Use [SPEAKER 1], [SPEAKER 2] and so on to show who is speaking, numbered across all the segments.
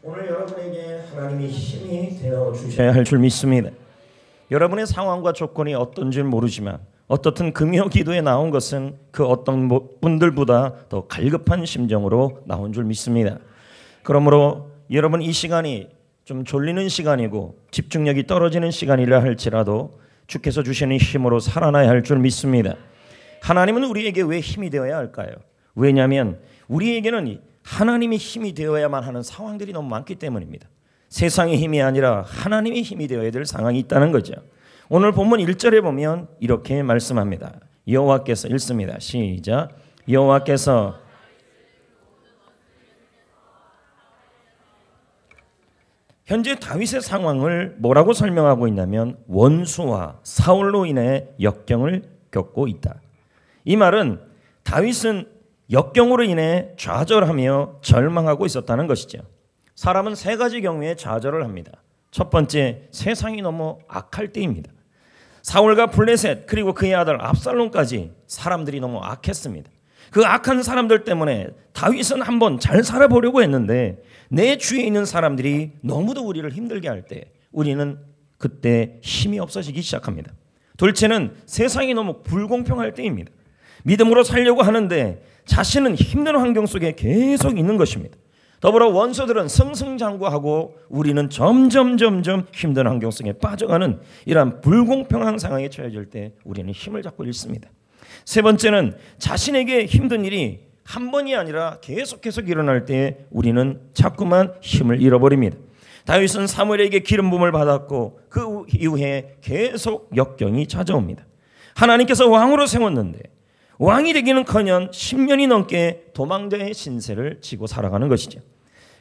[SPEAKER 1] 오늘 여러분에게 하나님이 힘이 되어 주셔야 할 줄 믿습니다. 여러분의 상황과 조건이 어떤지 모르지만 어떻든 금요 기도에 나온 것은 그 어떤 분들보다 더 갈급한 심정으로 나온 줄 믿습니다. 그러므로 여러분 이 시간이 좀 졸리는 시간이고 집중력이 떨어지는 시간이라 할지라도 주께서 주시는 힘으로 살아나야 할 줄 믿습니다. 하나님은 우리에게 왜 힘이 되어야 할까요? 왜냐하면 우리에게는 하나님이 힘이 되어야만 하는 상황들이 너무 많기 때문입니다. 세상의 힘이 아니라 하나님의 힘이 되어야 될 상황이 있다는 거죠. 오늘 본문 1절에 보면 이렇게 말씀합니다. 여호와께서 읽습니다. 시작. 여호와께서 현재 다윗의 상황을 뭐라고 설명하고 있냐면 원수와 사울로 인해 역경을 겪고 있다. 이 말은 다윗은 역경으로 인해 좌절하며 절망하고 있었다는 것이죠. 사람은 세 가지 경우에 좌절을 합니다. 첫 번째, 세상이 너무 악할 때입니다. 사울과 블레셋 그리고 그의 아들 압살롬까지 사람들이 너무 악했습니다. 그 악한 사람들 때문에 다윗은 한번 잘 살아보려고 했는데 내 주위에 있는 사람들이 너무도 우리를 힘들게 할 때 우리는 그때 힘이 없어지기 시작합니다. 둘째는 세상이 너무 불공평할 때입니다. 믿음으로 살려고 하는데 자신은 힘든 환경 속에 계속 있는 것입니다. 더불어 원수들은 승승장구하고 우리는 점점 힘든 환경 속에 빠져가는 이러한 불공평한 상황에 처해질 때 우리는 힘을 잡고 잃습니다. 세 번째는 자신에게 힘든 일이 한 번이 아니라 계속 일어날 때 우리는 자꾸만 힘을 잃어버립니다. 다윗은 사무엘에게 기름 부음을 받았고 그 이후에 계속 역경이 찾아옵니다. 하나님께서 왕으로 세웠는데 왕이 되기는커녕 10년이 넘게 도망자의 신세를 지고 살아가는 것이죠.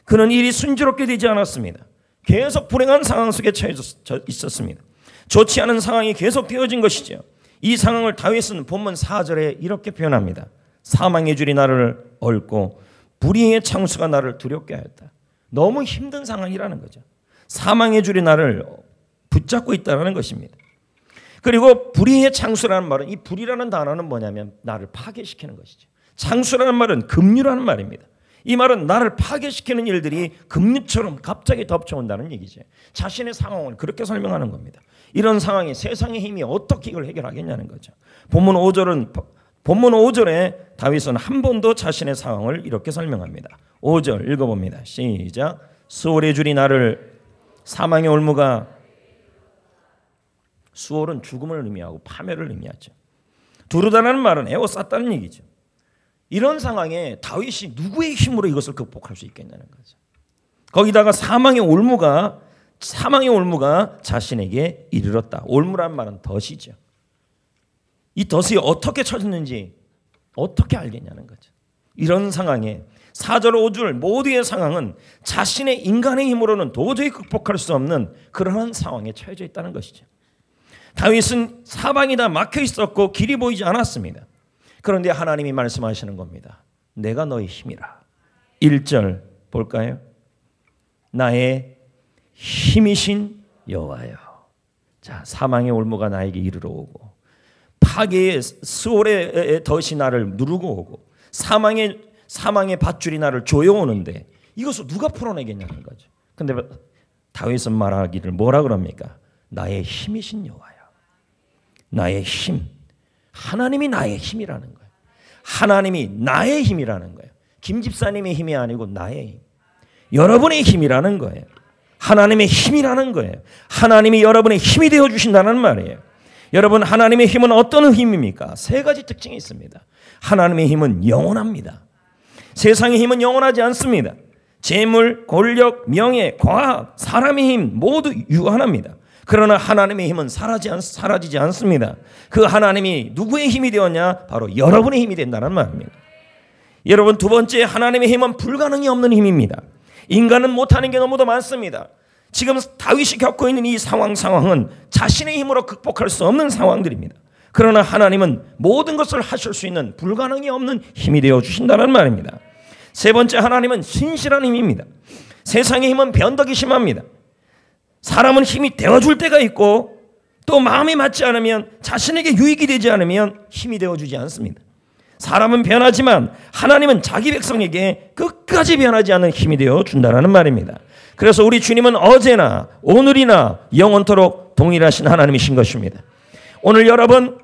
[SPEAKER 1] 그는 일이 순조롭게 되지 않았습니다. 계속 불행한 상황 속에 처해져 있었습니다. 좋지 않은 상황이 계속 되어진 것이죠. 이 상황을 다윗은 본문 4절에 이렇게 표현합니다. 사망의 줄이 나를 얽고 불의의 창수가 나를 두렵게 하였다. 너무 힘든 상황이라는 거죠. 사망의 줄이 나를 붙잡고 있다는 것입니다. 그리고 불의의 창수라는 말은 이 불이라는 단어는 뭐냐면 나를 파괴시키는 것이죠. 창수라는 말은 급류라는 말입니다. 이 말은 나를 파괴시키는 일들이 급류처럼 갑자기 덮쳐온다는 얘기죠. 자신의 상황을 그렇게 설명하는 겁니다. 이런 상황에 세상의 힘이 어떻게 이걸 해결하겠냐는 거죠. 본문 5절에 다윗은 한 번도 자신의 상황을 이렇게 설명합니다. 5절 읽어봅니다. 시작. 수월의 줄이 나를 사망의 올무가 수월은 죽음을 의미하고 파멸을 의미하죠. 두르다라는 말은 에워쌌다는 얘기죠. 이런 상황에 다윗이 누구의 힘으로 이것을 극복할 수 있겠냐는 거죠. 거기다가 사망의 올무가 자신에게 이르렀다. 올무란 말은 덫이죠. 이 덫이 어떻게 쳐졌는지 어떻게 알겠냐는 거죠. 이런 상황에 4절 5절 모두의 상황은 자신의 인간의 힘으로는 도저히 극복할 수 없는 그러한 상황에 처해져 있다는 것이죠. 다윗은 사방이 다 막혀 있었고 길이 보이지 않았습니다. 그런데 하나님이 말씀하시는 겁니다. 내가 너의 힘이라. 1절 볼까요? 나의 힘이신 여호와여. 자, 사망의 올무가 나에게 이르러 오고 파괴의 수월의 덫이 나를 누르고 오고 사망의 밧줄이 나를 조여오는데 이것을 누가 풀어내겠냐는 거죠. 근데 다윗은 말하기를 뭐라 그럽니까? 나의 힘이신 여호와여. 나의 힘. 하나님이 나의 힘이라는 거예요. 하나님이 나의 힘이라는 거예요. 김 집사님의 힘이 아니고 나의 힘. 여러분의 힘이라는 거예요. 하나님의 힘이라는 거예요. 하나님이 여러분의 힘이 되어 주신다는 말이에요. 여러분, 하나님의 힘은 어떤 힘입니까? 세 가지 특징이 있습니다. 하나님의 힘은 영원합니다. 세상의 힘은 영원하지 않습니다. 재물, 권력, 명예, 과학, 사람의 힘 모두 유한합니다. 그러나 하나님의 힘은 사라지지 않습니다. 그 하나님이 누구의 힘이 되었냐? 바로 여러분의 힘이 된다는 말입니다. 여러분, 두 번째, 하나님의 힘은 불가능이 없는 힘입니다. 인간은 못하는 게 너무도 많습니다. 지금 다윗이 겪고 있는 이 상황은 자신의 힘으로 극복할 수 없는 상황들입니다. 그러나 하나님은 모든 것을 하실 수 있는 불가능이 없는 힘이 되어 주신다는 말입니다. 세 번째, 하나님은 신실한 힘입니다. 세상의 힘은 변덕이 심합니다. 사람은 힘이 되어줄 때가 있고 또 마음이 맞지 않으면 자신에게 유익이 되지 않으면 힘이 되어주지 않습니다. 사람은 변하지만 하나님은 자기 백성에게 끝까지 변하지 않는 힘이 되어 준다는 말입니다. 그래서 우리 주님은 어제나 오늘이나 영원토록 동일하신 하나님이신 것입니다. 오늘 여러분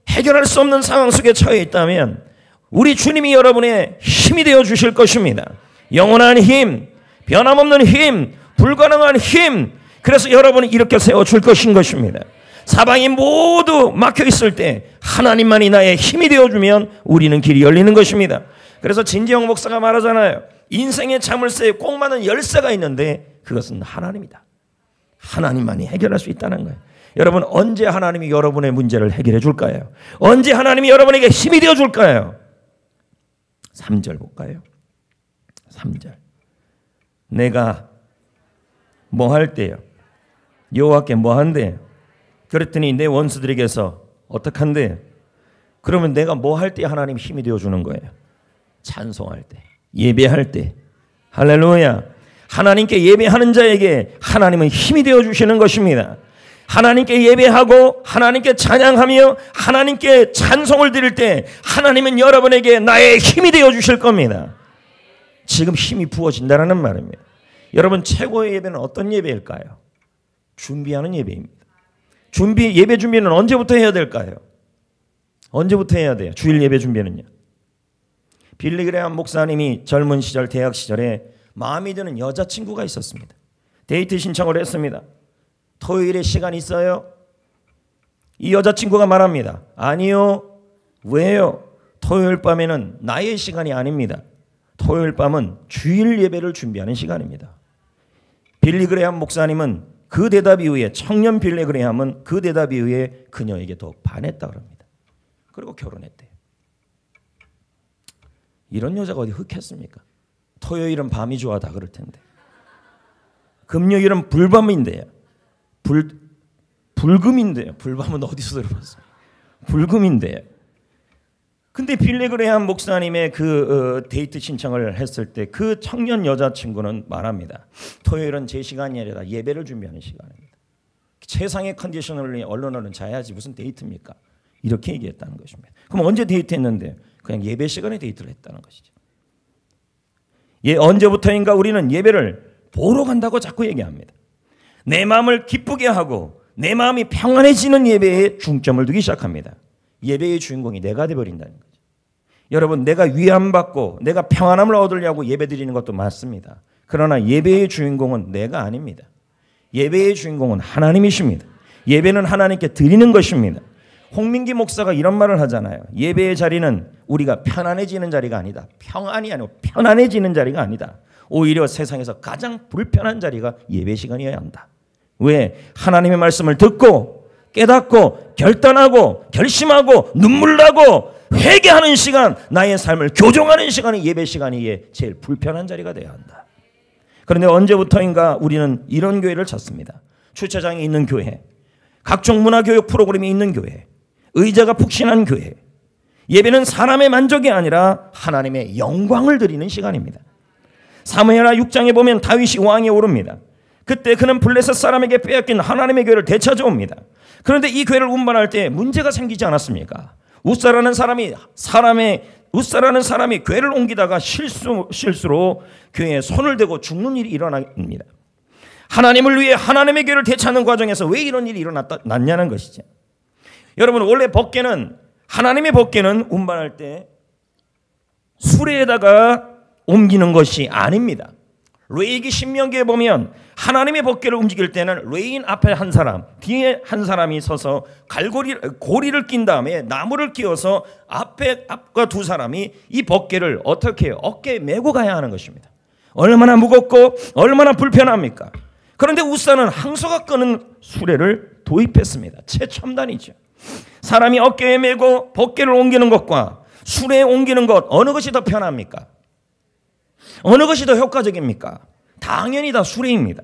[SPEAKER 1] 해결할 수 없는 상황 속에 처해 있다면 우리 주님이 여러분의 힘이 되어 주실 것입니다. 영원한 힘, 변함없는 힘, 불가능한 힘, 그래서 여러분을 이렇게 세워줄 것입니다. 사방이 모두 막혀 있을 때 하나님만이 나의 힘이 되어주면 우리는 길이 열리는 것입니다. 그래서 진지영 목사가 말하잖아요. 인생의 자물쇠에 꼭 맞는 열쇠가 있는데 그것은 하나님이다. 하나님만이 해결할 수 있다는 거예요. 여러분 언제 하나님이 여러분의 문제를 해결해 줄까요? 언제 하나님이 여러분에게 힘이 되어 줄까요? 3절 볼까요? 3절. 내가 뭐 할 때요? 여호와께 뭐 한대요? 그랬더니 내 원수들에게서 어떡한대요? 그러면 내가 뭐 할 때 하나님 힘이 되어주는 거예요? 찬송할 때, 예배할 때. 할렐루야. 하나님께 예배하는 자에게 하나님은 힘이 되어주시는 것입니다. 하나님께 예배하고 하나님께 찬양하며 하나님께 찬송을 드릴 때 하나님은 여러분에게 나의 힘이 되어주실 겁니다. 지금 힘이 부어진다는 말입니다. 여러분 최고의 예배는 어떤 예배일까요? 준비하는 예배입니다. 예배 준비는 언제부터 해야 될까요? 언제부터 해야 돼요? 주일 예배 준비는요. 빌리 그레함 목사님이 젊은 시절 대학 시절에 마음에 드는 여자친구가 있었습니다. 데이트 신청을 했습니다. 토요일에 시간 있어요? 이 여자친구가 말합니다. 아니요. 왜요? 토요일 밤에는 나의 시간이 아닙니다. 토요일 밤은 주일 예배를 준비하는 시간입니다. 빌리 그레함 목사님은 그 대답 이후에 청년 빌리 그레함은 그 대답 이후에 그녀에게 더욱 반했다고 합니다. 그리고 결혼했대요. 이런 여자가 어디 흑했습니까? 토요일은 밤이 좋아다 그럴 텐데. 금요일은 불밤인데요. 불금인데요. 불밤은 어디서 들어봤어요? 불금인데요. 근데 빌리 그레함 목사님의 데이트 신청을 했을 때 그 청년 여자친구는 말합니다. 토요일은 제 시간이 아니라 예배를 준비하는 시간입니다. 최상의 컨디션을 언론은 자야지 무슨 데이트입니까? 이렇게 얘기했다는 것입니다. 그럼 언제 데이트했는데? 그냥 예배 시간에 데이트를 했다는 것이죠. 언제부터인가 우리는 예배를 보러 간다고 자꾸 얘기합니다. 내 마음을 기쁘게 하고 내 마음이 평안해지는 예배에 중점을 두기 시작합니다. 예배의 주인공이 내가 되어버린다는 거죠. 여러분 내가 위안받고 내가 평안함을 얻으려고 예배드리는 것도 맞습니다. 그러나 예배의 주인공은 내가 아닙니다. 예배의 주인공은 하나님이십니다. 예배는 하나님께 드리는 것입니다. 홍민기 목사가 이런 말을 하잖아요. 예배의 자리는 우리가 편안해지는 자리가 아니다. 평안이 아니고 편안해지는 자리가 아니다. 오히려 세상에서 가장 불편한 자리가 예배 시간이어야 한다. 왜? 하나님의 말씀을 듣고 깨닫고 결단하고 결심하고 눈물 나고 회개하는 시간, 나의 삶을 교정하는 시간이 예배 시간이 제일 불편한 자리가 되어야 한다. 그런데 언제부터인가 우리는 이런 교회를 찾습니다. 주차장이 있는 교회, 각종 문화교육 프로그램이 있는 교회, 의자가 푹신한 교회. 예배는 사람의 만족이 아니라 하나님의 영광을 드리는 시간입니다. 사무엘하 6장에 보면 다윗이 왕에 오릅니다. 그때 그는 블레셋 사람에게 빼앗긴 하나님의 교회를 되찾아옵니다. 그런데 이 교회를 운반할 때 문제가 생기지 않았습니까? 웃사라는 사람이 교회를 옮기다가 실수로 교회에 손을 대고 죽는 일이 일어납니다. 하나님을 위해 하나님의 교회를 되찾는 과정에서 왜 이런 일이 일어났냐는 것이죠. 여러분 원래 하나님의 법궤는 운반할 때 수레에다가 옮기는 것이 아닙니다. 레위기 신명기에 보면 하나님의 법궤를 움직일 때는 레위인 앞에 한 사람, 뒤에 한 사람이 서서 고리를 낀 다음에 나무를 끼워서 앞과 두 사람이 이 법궤를 어떻게 해요? 어깨에 메고 가야 하는 것입니다. 얼마나 무겁고 얼마나 불편합니까? 그런데 웃사는 항소가 끄는 수레를 도입했습니다. 최첨단이죠. 사람이 어깨에 메고 법궤를 옮기는 것과 수레에 옮기는 것 어느 것이 더 편합니까? 어느 것이 더 효과적입니까? 당연히 다 수레입니다.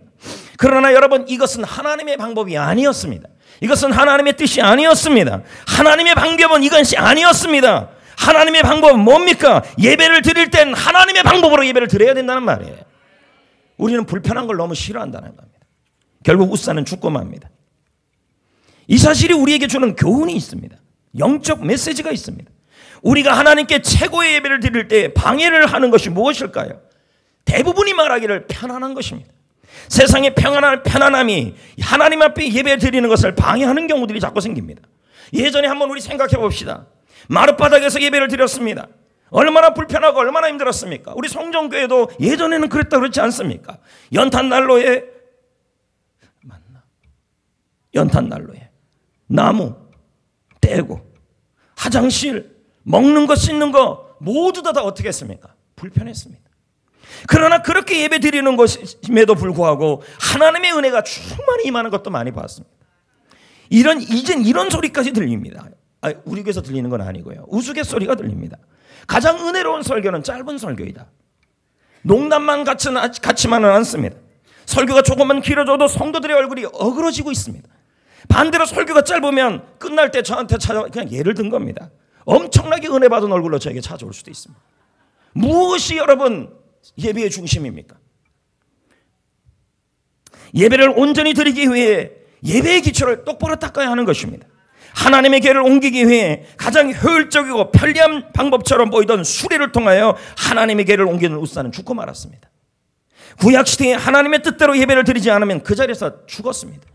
[SPEAKER 1] 그러나 여러분 이것은 하나님의 방법이 아니었습니다. 이것은 하나님의 뜻이 아니었습니다. 하나님의 방법은 이것이 아니었습니다. 하나님의 방법은 뭡니까? 예배를 드릴 땐 하나님의 방법으로 예배를 드려야 된다는 말이에요. 우리는 불편한 걸 너무 싫어한다는 겁니다. 결국 웃사는 죽고 맙니다. 이 사실이 우리에게 주는 교훈이 있습니다. 영적 메시지가 있습니다. 우리가 하나님께 최고의 예배를 드릴 때 방해를 하는 것이 무엇일까요? 대부분이 말하기를 편안한 것입니다. 세상의 편안함이 하나님 앞에 예배 드리는 것을 방해하는 경우들이 자꾸 생깁니다. 예전에 한번 우리 생각해 봅시다. 마룻바닥에서 예배를 드렸습니다. 얼마나 불편하고 얼마나 힘들었습니까? 우리 성정교회도 예전에는 그랬다 그렇지 않습니까? 연탄난로에 나무 떼고 화장실 먹는 거 씻는 거 모두 다 어떻게 했습니까? 불편했습니다. 그러나 그렇게 예배 드리는 것임에도 불구하고 하나님의 은혜가 충만히 임하는 것도 많이 봤습니다. 이젠 이런 소리까지 들립니다. 우리 교회에서 들리는 건 아니고요. 우스갯소리가 들립니다. 가장 은혜로운 설교는 짧은 설교이다. 농담만 같지만은 않습니다. 설교가 조금만 길어져도 성도들의 얼굴이 어그러지고 있습니다. 반대로 설교가 짧으면 끝날 때 저한테 그냥 예를 든 겁니다. 엄청나게 은혜 받은 얼굴로 저에게 찾아올 수도 있습니다. 무엇이 여러분 예배의 중심입니까? 예배를 온전히 드리기 위해 예배의 기초를 똑바로 닦아야 하는 것입니다. 하나님의 궤를 옮기기 위해 가장 효율적이고 편리한 방법처럼 보이던 수레를 통하여 하나님의 궤를 옮기는 우사는 죽고 말았습니다. 구약시대에 하나님의 뜻대로 예배를 드리지 않으면 그 자리에서 죽었습니다.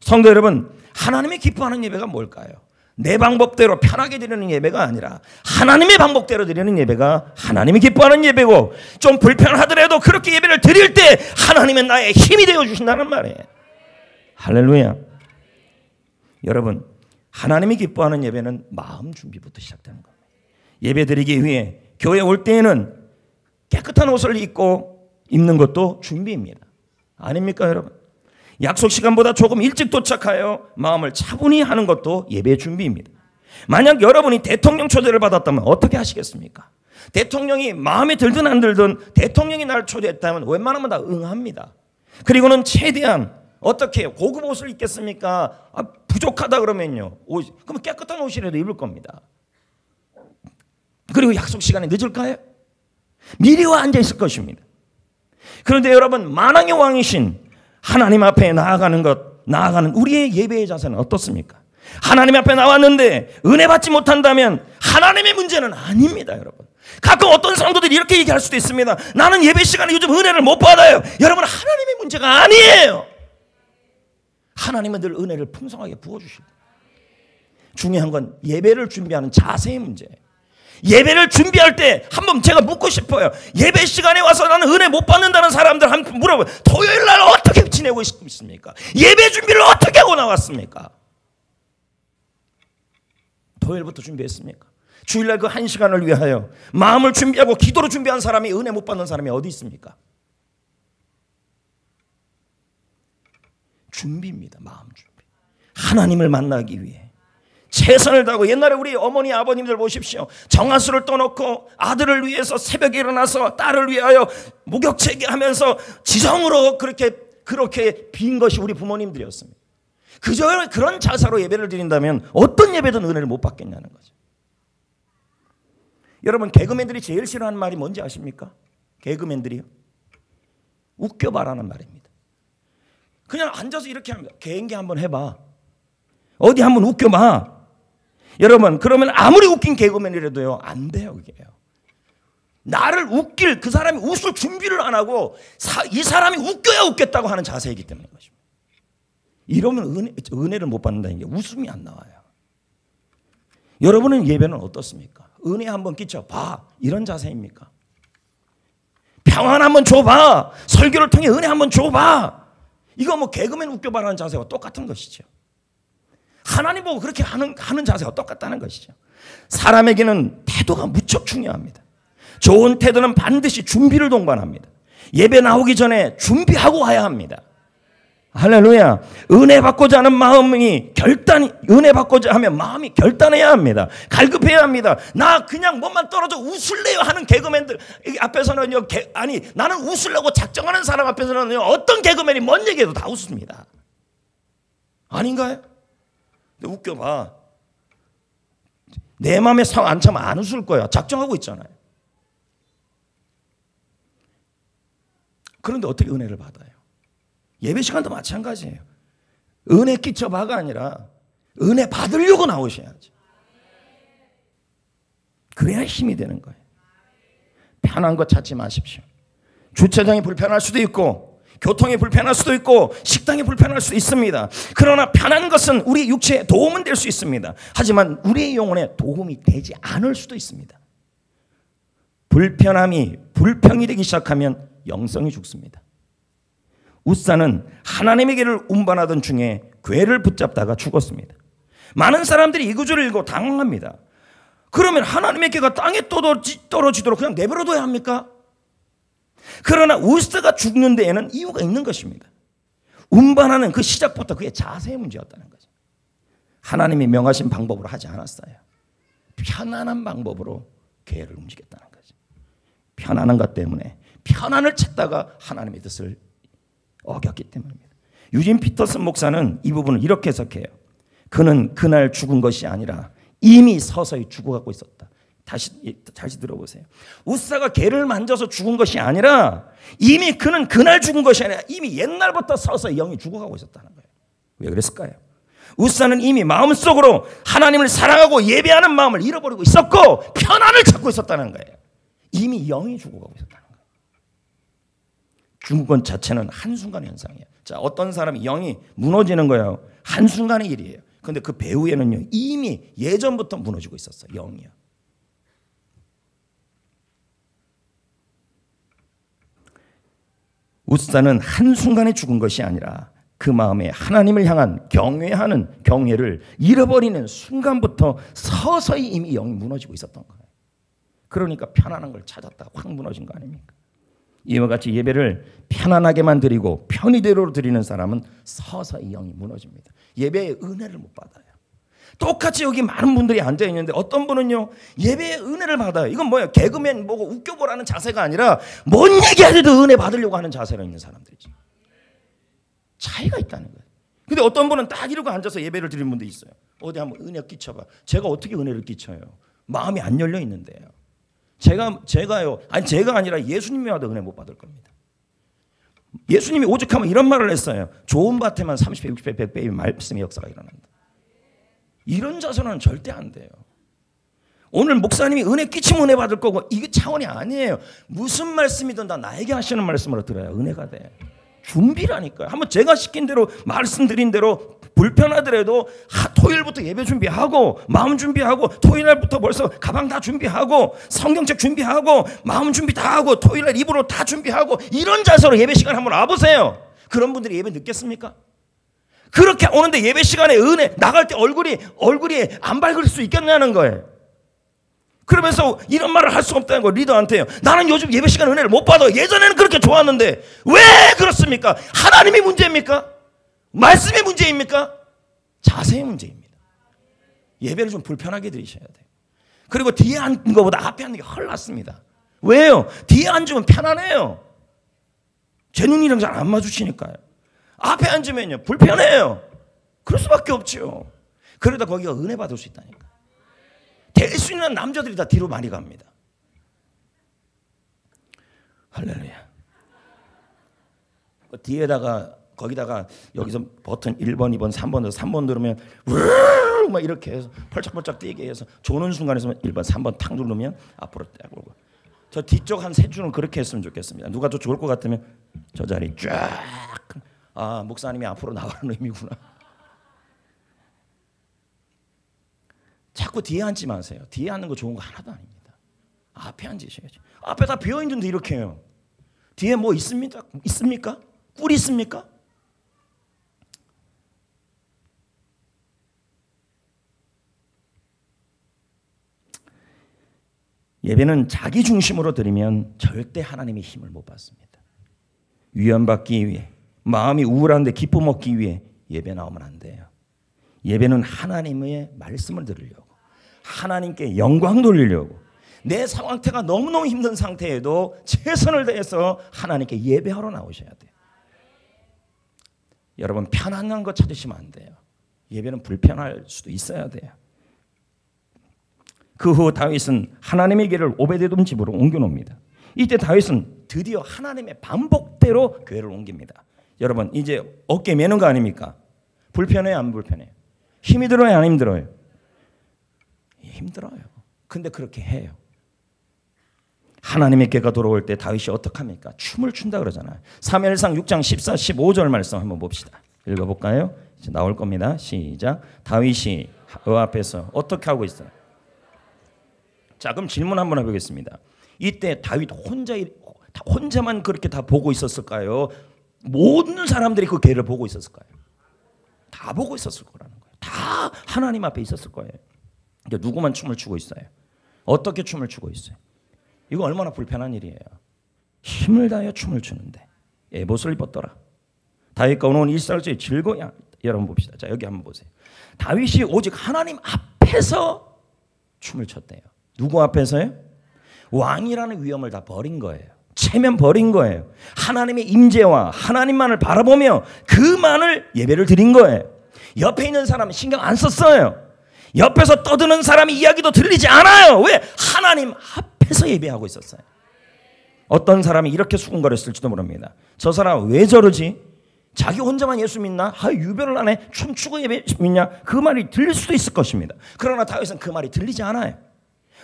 [SPEAKER 1] 성도 여러분, 하나님이 기뻐하는 예배가 뭘까요? 내 방법대로 편하게 드리는 예배가 아니라 하나님의 방법대로 드리는 예배가 하나님이 기뻐하는 예배고, 좀 불편하더라도 그렇게 예배를 드릴 때 하나님은 나의 힘이 되어 주신다는 말이에요. 할렐루야. 여러분, 하나님이 기뻐하는 예배는 마음 준비부터 시작되는 겁니다. 예배 드리기 위해 교회 올 때에는 깨끗한 옷을 입는 것도 준비입니다. 아닙니까 여러분? 약속 시간보다 조금 일찍 도착하여 마음을 차분히 하는 것도 예배의 준비입니다. 만약 여러분이 대통령 초대를 받았다면 어떻게 하시겠습니까? 대통령이 마음에 들든 안 들든 대통령이 나를 초대했다면 웬만하면 다 응합니다. 그리고는 최대한 어떻게 해요? 고급 옷을 입겠습니까? 부족하다 그러면요. 그러면 깨끗한 옷이라도 입을 겁니다. 그리고 약속 시간에 늦을까요? 미리 와 앉아 있을 것입니다. 그런데 여러분, 만왕의 왕이신 하나님 앞에 나아가는 우리의 예배의 자세는 어떻습니까? 하나님 앞에 나왔는데 은혜 받지 못한다면 하나님의 문제는 아닙니다, 여러분. 가끔 어떤 성도들이 이렇게 얘기할 수도 있습니다. 나는 예배 시간에 요즘 은혜를 못 받아요. 여러분, 하나님의 문제가 아니에요. 하나님은 늘 은혜를 풍성하게 부어주시고, 중요한 건 예배를 준비하는 자세의 문제예요. 예배를 준비할 때 한번 제가 묻고 싶어요. 예배 시간에 와서 나는 은혜 못 받는다는 사람들 한번 물어봐요. 토요일 날 어떻게 지내고 있습니까? 예배 준비를 어떻게 하고 나왔습니까? 토요일부터 준비했습니까? 주일날 그 한 시간을 위하여 마음을 준비하고 기도로 준비한 사람이 은혜 못 받는 사람이 어디 있습니까? 준비입니다. 마음 준비. 하나님을 만나기 위해 최선을 다하고, 옛날에 우리 어머니 아버님들 보십시오. 정화수를 떠놓고 아들을 위해서 새벽에 일어나서 딸을 위하여 목욕제기하면서 지성으로 그렇게 빈 것이 우리 부모님들이었습니다. 그저 그런 자세로 예배를 드린다면 어떤 예배든 은혜를 못 받겠냐는 거죠. 여러분, 개그맨들이 제일 싫어하는 말이 뭔지 아십니까? 개그맨들이요, 웃겨봐라는 말입니다. 그냥 앉아서 이렇게 합니다. 개인기 한번 해봐. 어디 한번 웃겨봐. 여러분, 그러면 아무리 웃긴 개그맨이라도요, 안 돼요, 그게요. 나를 웃길, 그 사람이 웃을 준비를 안 하고 이 사람이 웃겨야 웃겠다고 하는 자세이기 때문에 것입니다. 이러면 은혜를 못 받는다는 게 웃음이 안 나와요. 여러분은 예배는 어떻습니까? 은혜 한번 끼쳐봐, 이런 자세입니까? 평안 한번 줘봐, 설교를 통해 은혜 한번 줘봐. 이거 뭐 개그맨 웃겨봐라는 자세와 똑같은 것이죠. 하나님 보고 그렇게 하는 자세가 똑같다는 것이죠. 사람에게는 태도가 무척 중요합니다. 좋은 태도는 반드시 준비를 동반합니다. 예배 나오기 전에 준비하고 와야 합니다. 할렐루야. 은혜 받고자 하는 은혜 받고자 하면 마음이 결단해야 합니다. 갈급해야 합니다. 나 그냥 몸만 떨어져 웃을래요 하는 개그맨들 앞에서는요, 나는 웃으려고 작정하는 사람 앞에서는요, 어떤 개그맨이 뭔 얘기해도 다 웃습니다. 아닌가요? 근데 웃겨봐. 내 마음에 상 안 차면 안 웃을 거야. 작정하고 있잖아요. 그런데 어떻게 은혜를 받아요? 예배 시간도 마찬가지예요. 은혜 끼쳐봐가 아니라 은혜 받으려고 나오셔야지. 그래야 힘이 되는 거예요. 편한 거 찾지 마십시오. 주차장이 불편할 수도 있고 교통이 불편할 수도 있고 식당이 불편할 수도 있습니다. 그러나 편한 것은 우리 육체에 도움은 될 수 있습니다. 하지만 우리의 영혼에 도움이 되지 않을 수도 있습니다. 불편함이 불평이 되기 시작하면 영성이 죽습니다. 웃사는 하나님의 길을 운반하던 중에 궤를 붙잡다가 죽었습니다. 많은 사람들이 이 구절을 읽고 당황합니다. 그러면 하나님의 궤가 땅에 떨어지도록 그냥 내버려둬야 합니까? 그러나 웃사가 죽는 데에는 이유가 있는 것입니다. 운반하는 그 시작부터 그의 자세의 문제였다는 거죠. 하나님이 명하신 방법으로 하지 않았어요. 편안한 방법으로 궤를 움직였다는 거죠. 편안한 것 때문에 편안을 찾다가 하나님의 뜻을 어겼기 때문입니다. 유진 피터슨 목사는 이 부분을 이렇게 해석해요. 그는 그날 죽은 것이 아니라 이미 서서히 죽어가고 있었다. 다시 들어보세요. 웃사가 개를 만져서 죽은 것이 아니라 이미 그는 그날 죽은 것이 아니라 이미 옛날부터 서서히 영이 죽어가고 있었다는 거예요. 왜 그랬을까요? 웃사는 이미 마음속으로 하나님을 사랑하고 예배하는 마음을 잃어버리고 있었고 편안을 찾고 있었다는 거예요. 이미 영이 죽어가고 있었다는 거예요. 죽은 것 자체는 한순간의 현상이에요. 자, 어떤 사람이 영이 무너지는 거예요. 한순간의 일이에요. 그런데 그 배후에는요, 이미 예전부터 무너지고 있었어요. 영이요. 웃사는 한순간에 죽은 것이 아니라 그 마음에 하나님을 향한 경외하는 경외를 잃어버리는 순간부터 서서히 이미 영이 무너지고 있었던 거예요. 그러니까 편안한 걸 찾았다가 확 무너진 거 아닙니까? 이와 같이 예배를 편안하게만 드리고 편의대로 드리는 사람은 서서히 영이 무너집니다. 예배의 은혜를 못 받아요. 똑같이 여기 많은 분들이 앉아 있는데 어떤 분은요 예배의 은혜를 받아요. 이건 뭐예요? 개그맨 보고 웃겨보라는 자세가 아니라 뭔 얘기하려도 은혜 받으려고 하는 자세로 있는 사람들이지. 차이가 있다는 거예요. 근데 어떤 분은 딱 이러고 앉아서 예배를 드리는 분도 있어요. 어디 한번 은혜 끼쳐봐. 제가 어떻게 은혜를 끼쳐요? 마음이 안 열려 있는데요. 제가요. 아니 제가 아니라 예수님이 와도 은혜 못 받을 겁니다. 예수님이 오죽하면 이런 말을 했어요. 좋은 밭에만 30배, 60배, 100배의 말씀의 역사가 일어난다. 이런 자세는 절대 안 돼요. 오늘 목사님이 은혜 끼치면 은혜 받을 거고 이게 차원이 아니에요. 무슨 말씀이든 다 나에게 하시는 말씀으로 들어야 은혜가 돼. 준비라니까요. 한번 제가 시킨 대로 말씀드린 대로 불편하더라도 토요일부터 예배 준비하고 마음 준비하고 토요일날부터 벌써 가방 다 준비하고 성경책 준비하고 마음 준비 다 하고 토요일날 입으로 다 준비하고 이런 자세로 예배 시간 한번 와보세요. 그런 분들이 예배 늦겠습니까? 그렇게 오는데 예배 시간에 은혜 나갈 때 얼굴이 안 밝을 수 있겠냐는 거예요. 그러면서 이런 말을 할 수 없다는 거 리더한테요. 나는 요즘 예배 시간 은혜를 못 받아. 예전에는 그렇게 좋았는데 왜 그렇습니까? 하나님이 문제입니까? 말씀의 문제입니까? 자세의 문제입니다. 예배를 좀 불편하게 드리셔야 돼요. 그리고 뒤에 앉는 것보다 앞에 앉는 게 훨 낫습니다. 왜요? 뒤에 앉으면 편안해요. 제 눈이랑 잘 안 마주치니까요. 앞에 앉으면요 불편해요. 그럴 수밖에 없죠. 그러다 거기가 은혜 받을 수 있다니까. 될 수 있는 남자들이 다 뒤로 많이 갑니다. 할렐루야. 뒤에다가 거기다가 여기서 버튼 1번, 2번, 3번, 3번 누르면 막 이렇게 해서 펄쩍펄쩍 뛰게 해서 조는 순간에서 1번, 3번 탁 누르면 앞으로 딱 오고. 저 뒤쪽 한 3줄은 그렇게 했으면 좋겠습니다. 누가 더 좋을 것 같으면 저 자리 쫙. 아, 목사님이 앞으로 나가는 의미구나. 자꾸 뒤에 앉지 마세요. 뒤에 앉는 거 좋은 거 하나도 아닙니다. 앞에 앉으셔야죠. 앞에 다 비어있는데 이렇게 해요. 뒤에 뭐 있습니까? 꿀이 있습니까? 예배는 자기 중심으로 드리면 절대 하나님의 힘을 못 받습니다. 위안받기 위해 마음이 우울한데 기쁨 얻기 위해 예배 나오면 안 돼요. 예배는 하나님의 말씀을 들으려고 하나님께 영광 돌리려고 내 상태가 너무너무 힘든 상태에도 최선을 다해서 하나님께 예배하러 나오셔야 돼요. 여러분 편안한 거 찾으시면 안 돼요. 예배는 불편할 수도 있어야 돼요. 그 후 다윗은 하나님의 궤를 오베데돔 집으로 옮겨놓습니다. 이때 다윗은 드디어 하나님의 반복대로 궤를 옮깁니다. 여러분 이제 어깨 매는 거 아닙니까? 불편해요 안 불편해요? 힘이 들어요 안 힘들어요? 힘들어요. 근데 그렇게 해요. 하나님의 께가 돌아올 때 다윗이 어떡합니까? 춤을 춘다 그러잖아요. 사무엘상 6장 14, 15절 말씀 한번 봅시다. 읽어볼까요? 이제 나올 겁니다. 시작. 다윗이 앞에서 어떻게 하고 있어요? 자, 그럼 질문 한번 해보겠습니다. 이때 다윗 혼자만 그렇게 다 보고 있었을까요? 모든 사람들이 그 궤를 보고 있었을까요? 다 보고 있었을 거라는 거예요. 다 하나님 앞에 있었을 거예요. 그러니까 누구만 춤을 추고 있어요? 어떻게 춤을 추고 있어요? 이거 얼마나 불편한 일이에요. 힘을 다하여 춤을 추는데 에봇을 입었더라. 다윗과 온 이스라엘의 즐거이 여러분 봅시다. 자, 여기 한번 보세요. 다윗이 오직 하나님 앞에서 춤을 췄대요. 누구 앞에서요? 왕이라는 위엄을 다 버린 거예요. 체면 버린 거예요. 하나님의 임재와 하나님만을 바라보며 그만을 예배를 드린 거예요. 옆에 있는 사람은 신경 안 썼어요. 옆에서 떠드는 사람의 이야기도 들리지 않아요. 왜? 하나님 앞에서 예배하고 있었어요. 어떤 사람이 이렇게 수군거렸을지도 모릅니다. 저 사람 왜 저러지? 자기 혼자만 예수 믿나? 유별을 안 해? 춤추고 예배 믿냐? 그 말이 들릴 수도 있을 것입니다. 그러나 다윗은 그 말이 들리지 않아요.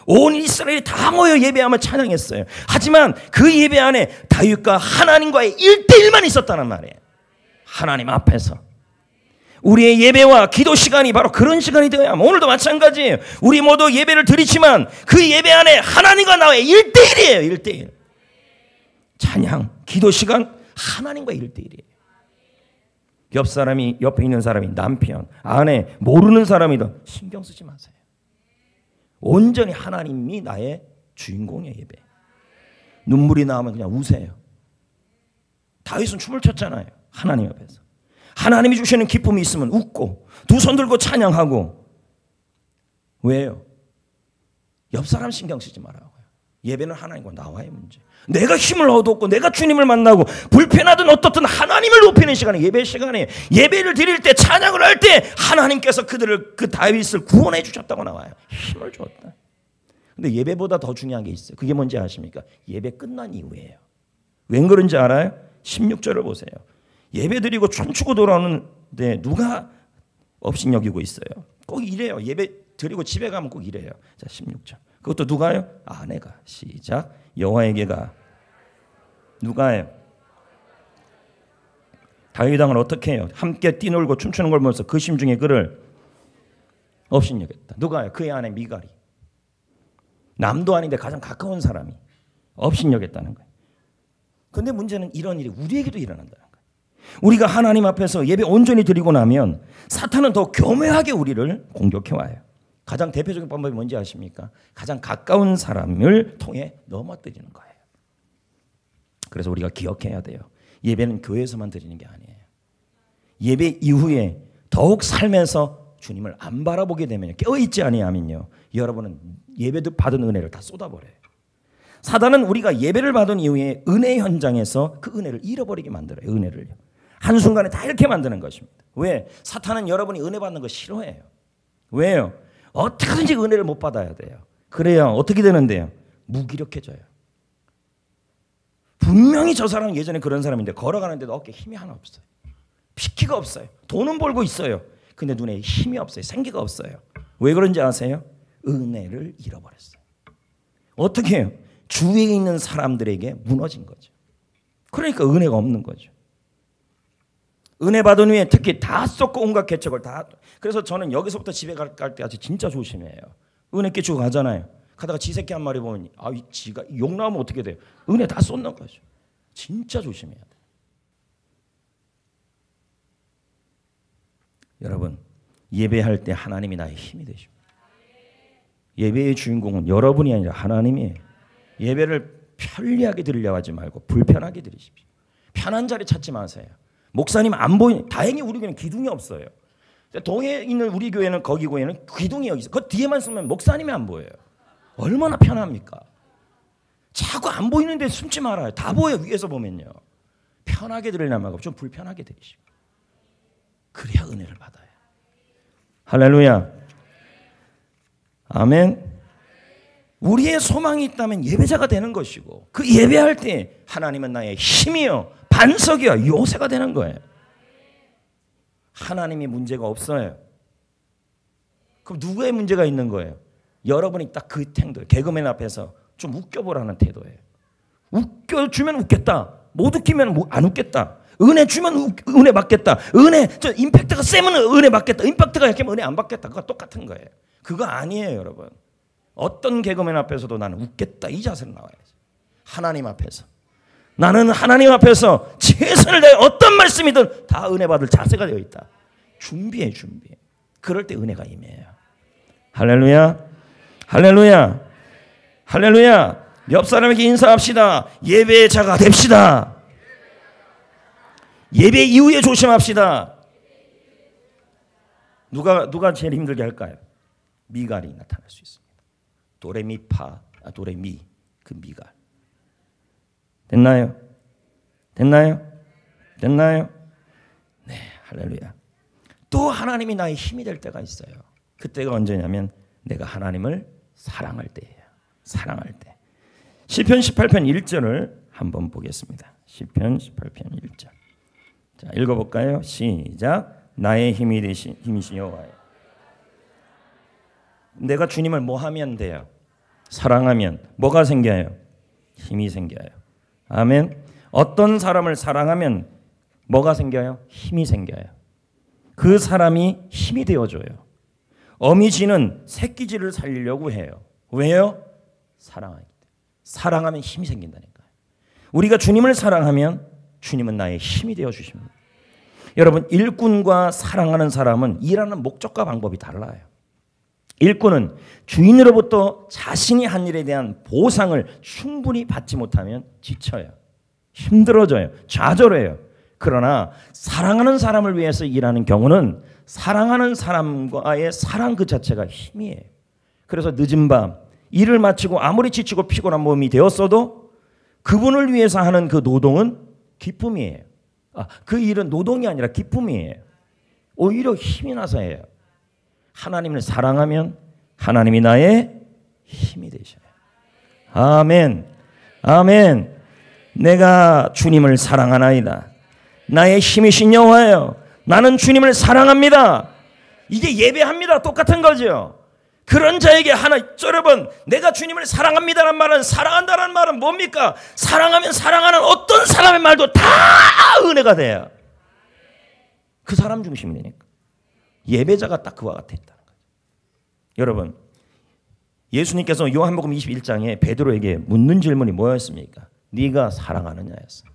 [SPEAKER 1] 온 이스라엘이 다 모여 예배하며 찬양했어요. 하지만 그 예배 안에 다윗과 하나님과의 1대1만 있었다는 말이에요. 하나님 앞에서. 우리의 예배와 기도 시간이 바로 그런 시간이 되어야 합니다. 오늘도 마찬가지예요. 우리 모두 예배를 드리지만 그 예배 안에 하나님과 나의 1대1이에요. 1대1. 찬양, 기도 시간 하나님과 1대1이에요. 옆 사람이, 옆에 있는 사람이 남편, 아내, 모르는 사람이든 신경 쓰지 마세요. 온전히 하나님이 나의 주인공이에요. 예배. 눈물이 나오면 그냥 우세요. 다윗은 춤을 췄잖아요. 하나님 앞에서. 하나님이 주시는 기쁨이 있으면 웃고 두 손 들고 찬양하고. 왜요? 옆 사람 신경 쓰지 말라고요. 예배는 하나님과 나와의 문제. 내가 힘을 얻었고 내가 주님을 만나고 불편하든 어떻든 하나님을 높이는 시간에 예배 시간에 예배를 드릴 때 찬양을 할 때 하나님께서 그 다윗을 구원해 주셨다고 나와요. 힘을 주었다. 근데 예배보다 더 중요한 게 있어요. 그게 뭔지 아십니까? 예배 끝난 이후에요. 웬 그런지 알아요? 16절을 보세요. 예배 드리고 춤추고 돌아오는데 누가 업신여기고 있어요? 꼭 이래요. 예배 드리고 집에 가면 꼭 이래요. 자, 16절. 그것도 누가요? 아내가. 시작. 여호와에게가. 누가요? 다윗 왕을 어떻게 해요? 함께 뛰놀고 춤추는 걸 보면서 그 심중에 그를 업신여겼다. 누가요? 그의 아내 미갈이. 남도 아닌데 가장 가까운 사람이 업신여겼다는 거예요. 그런데 문제는 이런 일이 우리에게도 일어난다는 거예요. 우리가 하나님 앞에서 예배 온전히 드리고 나면 사탄은 더 교묘하게 우리를 공격해와요. 가장 대표적인 방법이 뭔지 아십니까? 가장 가까운 사람을 통해 넘어뜨리는 거예요. 그래서 우리가 기억해야 돼요. 예배는 교회에서만 드리는 게 아니에요. 예배 이후에 더욱 살면서 주님을 안 바라보게 되면 깨어있지 아니하면요, 여러분은 예배도 받은 은혜를 다 쏟아버려요. 사단은 우리가 예배를 받은 이후에 은혜 현장에서 그 은혜를 잃어버리게 만들어요. 은혜를요. 한순간에 다 이렇게 만드는 것입니다. 왜? 사탄은 여러분이 은혜 받는 거 싫어해요. 왜요? 어떻게든지 은혜를 못 받아야 돼요. 그래야 어떻게 되는데요? 무기력해져요. 분명히 저 사람은 예전에 그런 사람인데 걸어가는데도 어깨에 힘이 하나 없어요. 피키가 없어요. 돈은 벌고 있어요. 근데 눈에 힘이 없어요. 생기가 없어요. 왜 그런지 아세요? 은혜를 잃어버렸어요. 어떻게 해요? 주위에 있는 사람들에게 무너진 거죠. 그러니까 은혜가 없는 거죠. 은혜 받은 후에 특히 다 쏟고 온갖 개척을 다. 그래서 저는 여기서부터 집에 갈 때까지 진짜 조심해요. 은혜 깨주고 가잖아요. 가다가 지 새끼 한 마리 보면 지가 욕 나오면 어떻게 돼요? 은혜 다 쏟는 거죠. 진짜 조심해야 돼요. 여러분, 예배할 때 하나님이 나의 힘이 되십니다. 예배의 주인공은 여러분이 아니라 하나님이에요. 예배를 편리하게 드리려고 하지 말고 불편하게 드리십시오. 편한 자리 찾지 마세요. 목사님 안 보이는, 다행히 우리 교회는 기둥이 없어요. 동해에 있는 우리 교회는, 거기 교회는 기둥이 여기 있어요. 그 뒤에만 쓰면 목사님이 안 보여요. 얼마나 편합니까? 자꾸 안 보이는데 숨지 말아요. 다 보여. 위에서 보면요. 편하게 드리려면 말고 좀 불편하게 드리시고, 그래야 은혜를 받아요. 할렐루야. 아멘. 우리의 소망이 있다면 예배자가 되는 것이고, 그 예배할 때 하나님은 나의 힘이요, 반석이요, 요새가 되는 거예요. 하나님이 문제가 없어요. 그럼 누구의 문제가 있는 거예요? 여러분이 딱 그 태도예요. 개그맨 앞에서 좀 웃겨보라는 태도예요. 웃겨주면 웃겠다. 못 웃기면 안 웃겠다. 은혜 주면 은혜 받겠다. 은혜 저 임팩트가 세면 은혜 받겠다. 임팩트가 약하면 은혜 안 받겠다. 그거 똑같은 거예요. 그거 아니에요, 여러분. 어떤 개그맨 앞에서도 나는 웃겠다 이 자세로 나와야지. 하나님 앞에서 나는 하나님 앞에서 최선을 다해 어떤 말씀이든 다 은혜 받을 자세가 되어 있다. 준비해. 그럴 때 은혜가 임해요. 할렐루야. 할렐루야. 할렐루야. 옆 사람에게 인사합시다. 예배자가 됩시다. 예배 이후에 조심합시다. 누가 제일 힘들게 할까요? 미갈이 나타날 수 있습니다. 도레미파, 도레미, 그 미갈. 됐나요? 네, 할렐루야. 또 하나님이 나의 힘이 될 때가 있어요. 그때가 언제냐면 내가 하나님을 사랑할 때예요. 사랑할 때. 시편 18편 1절을 한번 보겠습니다. 시편 18편 1절. 자, 읽어볼까요? 시작. 나의 힘이 되신 힘이신 여호와여. 내가 주님을 뭐 하면 돼요? 사랑하면 뭐가 생겨요? 힘이 생겨요. 아멘. 어떤 사람을 사랑하면 뭐가 생겨요? 힘이 생겨요. 그 사람이 힘이 되어줘요. 어미쥐는 새끼쥐를 살리려고 해요. 왜요? 사랑하기 때문에. 사랑하면 힘이 생긴다니까요. 우리가 주님을 사랑하면 주님은 나의 힘이 되어주십니다. 여러분, 일꾼과 사랑하는 사람은 일하는 목적과 방법이 달라요. 일꾼은 주인으로부터 자신이 한 일에 대한 보상을 충분히 받지 못하면 지쳐요. 힘들어져요. 좌절해요. 그러나 사랑하는 사람을 위해서 일하는 경우는 사랑하는 사람과의 사랑 그 자체가 힘이에요. 그래서 늦은 밤 일을 마치고 아무리 지치고 피곤한 몸이 되었어도 그분을 위해서 하는 그 노동은 기쁨이에요. 그 일은 노동이 아니라 기쁨이에요. 오히려 힘이 나서예요. 하나님을 사랑하면 하나님이 나의 힘이 되셔요. 아멘. 아멘. 내가 주님을 사랑하나이다. 나의 힘이신 여호와여. 나는 주님을 사랑합니다. 이게 예배합니다. 똑같은 거죠. 그런 자에게 여러분, 내가 주님을 사랑합니다라는 말은, 사랑한다는 말은 뭡니까? 사랑하면 사랑하는 어떤 사람의 말도 다 은혜가 돼요. 그 사람 중심이 되니까. 예배자가 딱 그와 같아 있다는 거죠. 여러분, 예수님께서 요한복음 21장에 베드로에게 묻는 질문이 뭐였습니까? 네가 사랑하느냐였어.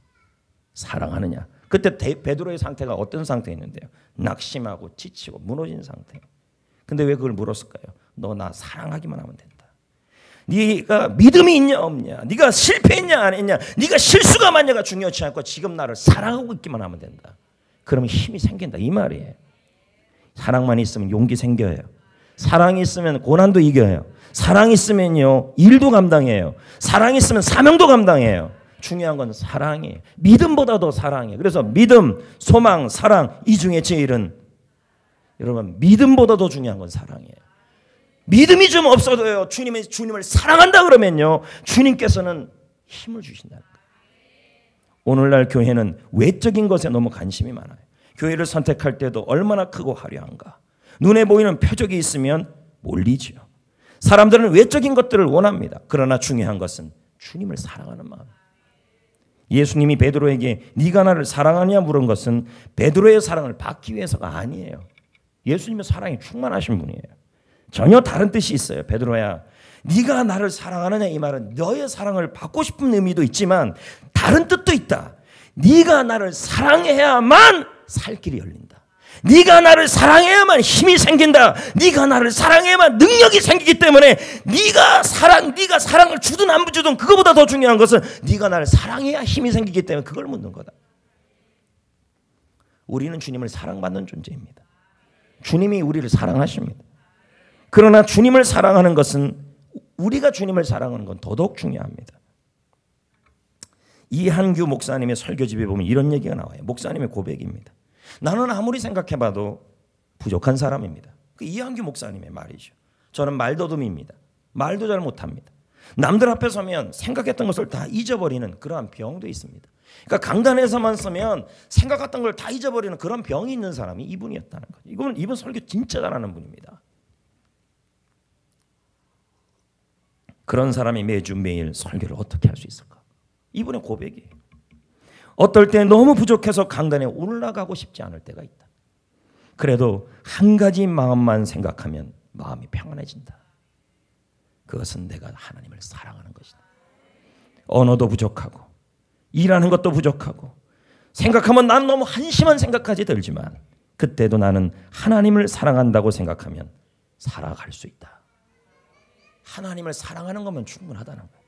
[SPEAKER 1] 사랑하느냐. 그때 베드로의 상태가 어떤 상태였는데요? 낙심하고 지치고 무너진 상태. 근데 왜 그걸 물었을까요? 너 나 사랑하기만 하면 된다. 네가 믿음이 있냐 없냐, 네가 실패했냐 안 했냐, 네가 실수가 많냐가 중요하지 않고 지금 나를 사랑하고 있기만 하면 된다. 그러면 힘이 생긴다 이 말이에요. 사랑만 있으면 용기 생겨요. 사랑이 있으면 고난도 이겨요. 사랑이 있으면요 일도 감당해요. 사랑이 있으면 사명도 감당해요. 중요한 건 사랑이에요. 믿음보다도 사랑이에요. 그래서 믿음, 소망, 사랑 이 중에 제일은 여러분 믿음보다도 중요한 건 사랑이에요. 믿음이 좀 없어도요 주님을 사랑한다 그러면요 주님께서는 힘을 주신다는 거예요. 오늘날 교회는 외적인 것에 너무 관심이 많아요. 교회를 선택할 때도 얼마나 크고 화려한가. 눈에 보이는 표적이 있으면 몰리죠. 사람들은 외적인 것들을 원합니다. 그러나 중요한 것은 주님을 사랑하는 마음. 예수님이 베드로에게 네가 나를 사랑하냐 물은 것은 베드로의 사랑을 받기 위해서가 아니에요. 예수님은 사랑이 충만하신 분이에요. 전혀 다른 뜻이 있어요. 베드로야, 네가 나를 사랑하느냐 이 말은 너의 사랑을 받고 싶은 의미도 있지만 다른 뜻도 있다. 네가 나를 사랑해야만 살 길이 열린다. 네가 나를 사랑해야만 힘이 생긴다. 네가 나를 사랑해야만 능력이 생기기 때문에 네가 사랑을 주든 안 주든 그거보다 더 중요한 것은 네가 나를 사랑해야 힘이 생기기 때문에 그걸 묻는 거다. 우리는 주님을 사랑받는 존재입니다. 주님이 우리를 사랑하십니다. 그러나 주님을 사랑하는 것은 우리가 주님을 사랑하는 건 더더욱 중요합니다. 이한규 목사님의 설교집에 보면 이런 얘기가 나와요. 목사님의 고백입니다. 나는 아무리 생각해봐도 부족한 사람입니다. 그 이한규 목사님의 말이죠. 저는 말더듬입니다. 말도 잘 못합니다. 남들 앞에 서면 생각했던 것을 다 잊어버리는 그러한 병도 있습니다. 그러니까 강단에서만 서면 생각했던 걸 다 잊어버리는 그런 병이 있는 사람이 이분이었다는 거죠. 이분 설교 진짜 잘하는 분입니다. 그런 사람이 매주 매일 설교를 어떻게 할 수 있을까? 이분의 고백이에요. 어떨 때 너무 부족해서 강단에 올라가고 싶지 않을 때가 있다. 그래도 한 가지 마음만 생각하면 마음이 평안해진다. 그것은 내가 하나님을 사랑하는 것이다. 언어도 부족하고 일하는 것도 부족하고 생각하면 난 너무 한심한 생각까지 들지만 그때도 나는 하나님을 사랑한다고 생각하면 살아갈 수 있다. 하나님을 사랑하는 것만 충분하다는 거예요.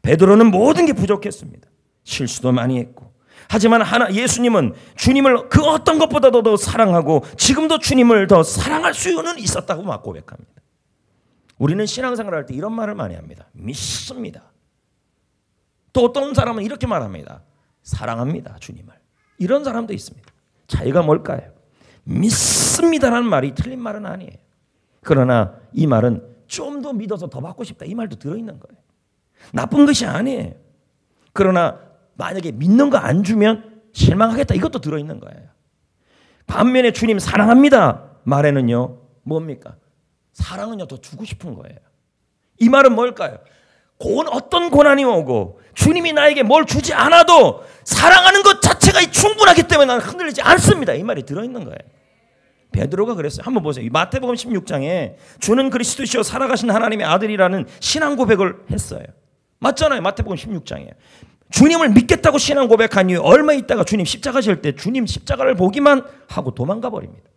[SPEAKER 1] 베드로는 모든 게 부족했습니다. 실수도 많이 했고 하지만 예수님은 주님을 그 어떤 것보다도 더 사랑하고 지금도 주님을 더 사랑할 수는 있었다고 막 고백합니다. 우리는 신앙생활을 할 때 이런 말을 많이 합니다. 믿습니다. 또 어떤 사람은 이렇게 말합니다. 사랑합니다. 주님을. 이런 사람도 있습니다. 차이가 뭘까요? 믿습니다라는 말이 틀린 말은 아니에요. 그러나 이 말은 좀 더 믿어서 더 받고 싶다. 이 말도 들어있는 거예요. 나쁜 것이 아니에요. 그러나 만약에 믿는 거 안 주면 실망하겠다. 이것도 들어있는 거예요. 반면에 주님 사랑합니다 말에는요. 뭡니까? 사랑은요 더 주고 싶은 거예요. 이 말은 뭘까요? 어떤 고난이 오고 주님이 나에게 뭘 주지 않아도 사랑하는 것 자체가 충분하기 때문에 나는 흔들리지 않습니다. 이 말이 들어있는 거예요. 베드로가 그랬어요. 한번 보세요. 마태복음 16장에 주는 그리스도시요 살아가신 하나님의 아들이라는 신앙 고백을 했어요. 맞잖아요. 마태복음 16장에. 주님을 믿겠다고 신앙 고백한 이후 얼마 있다가 주님 십자가 질 때 주님 십자가를 보기만 하고 도망가 버립니다.